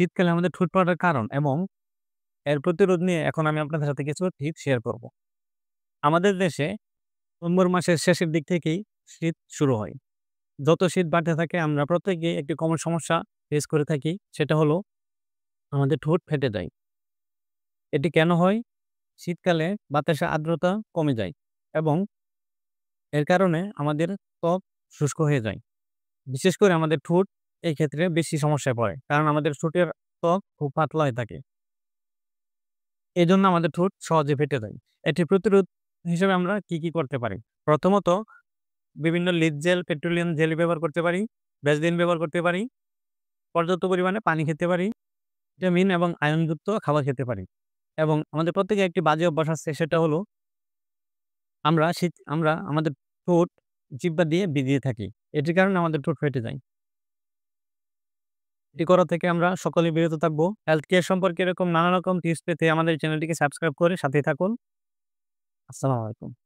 শীতকালে আমাদের ঠোঁট ফাটার কারণ এবং এর প্রতিরোধ নিয়ে এখন আমি আপনাদের সাথে কিছু টিপস শেয়ার করব। আমাদের দেশে নভেম্বর মাসের শেষের দিক থেকেই শীত শুরু হয়। যত শীত বাড়তে থাকে আমরা প্রত্যেকেই একটি কমন সমস্যা ফেস করে থাকি। সেটা হলো আমাদের ঠোঁট ফেটে যায়। এটি কেন হয়? শীতকালে বাতাসে আর্দ্রতা কমে যায় এবং এর কারণে আমাদের ত্বক শুষ্ক হয়ে যায়। বিশেষ করে আমাদের ঠোঁট এই ক্ষেত্রে বেশি সমস্যায় পড়ে। কারণ আমাদের ঠোঁটের ত্বক খুব পাতলা হয়ে থাকে। এজন্য আমাদের ঠোঁট সহজে ফেটে যায়। এটি প্রতিরোধ হিসেবে আমরা কি করতে পারি? প্রথমত বিভিন্ন লিপ জেল, পেট্রোলিয়াম জেলি ব্যবহার করতে পারি, ভ্যাসলিন ব্যবহার করতে পারি, পর্যাপ্ত পরিমাণে পানি খেতে পারি, ভিটামিন এবং আয়রনযুক্ত খাবার খেতে পারি। এবং আমাদের প্রত্যেকের একটি বাজে অভ্যাস আছে, সেটা হলো আমরা আমাদের ঠোঁট জিহ্বা দিয়ে ভিজিয়ে থাকি। এটির কারণে আমাদের ঠোঁট ফেটে যায়। এটি করা থেকে আমরা সকলেই বিরত থাকবো। হেলথ কেয়ার সম্পর্কে এরকম নানা রকম টিপস পেতে আমাদের চ্যানেলটিকে সাবস্ক্রাইব করে সাথেই থাকুন। আসসালামু আলাইকুম।